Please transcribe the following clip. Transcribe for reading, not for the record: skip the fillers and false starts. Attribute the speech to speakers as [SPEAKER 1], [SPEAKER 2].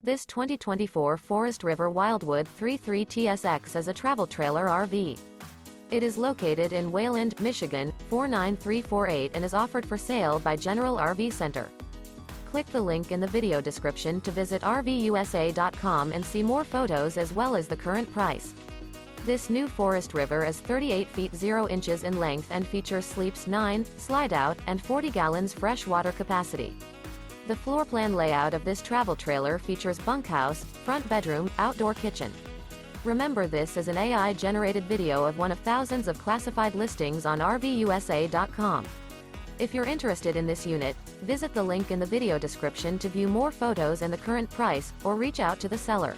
[SPEAKER 1] This 2024 Forest River Wildwood 33 TSX is a travel trailer RV. It is located in Wayland, Michigan, 49348 and is offered for sale by General RV Center. Click the link in the video description to visit RVUSA.com and see more photos as well as the current price. This new Forest River is 38 feet 0 inches in length and features sleeps 9, Slideout, and 40 gallons fresh water capacity. The floor plan layout of this travel trailer features bunkhouse, front bedroom, outdoor kitchen. Remember, this is an AI-generated video of one of thousands of classified listings on RVUSA.com. If you're interested in this unit, visit the link in the video description to view more photos and the current price, or reach out to the seller.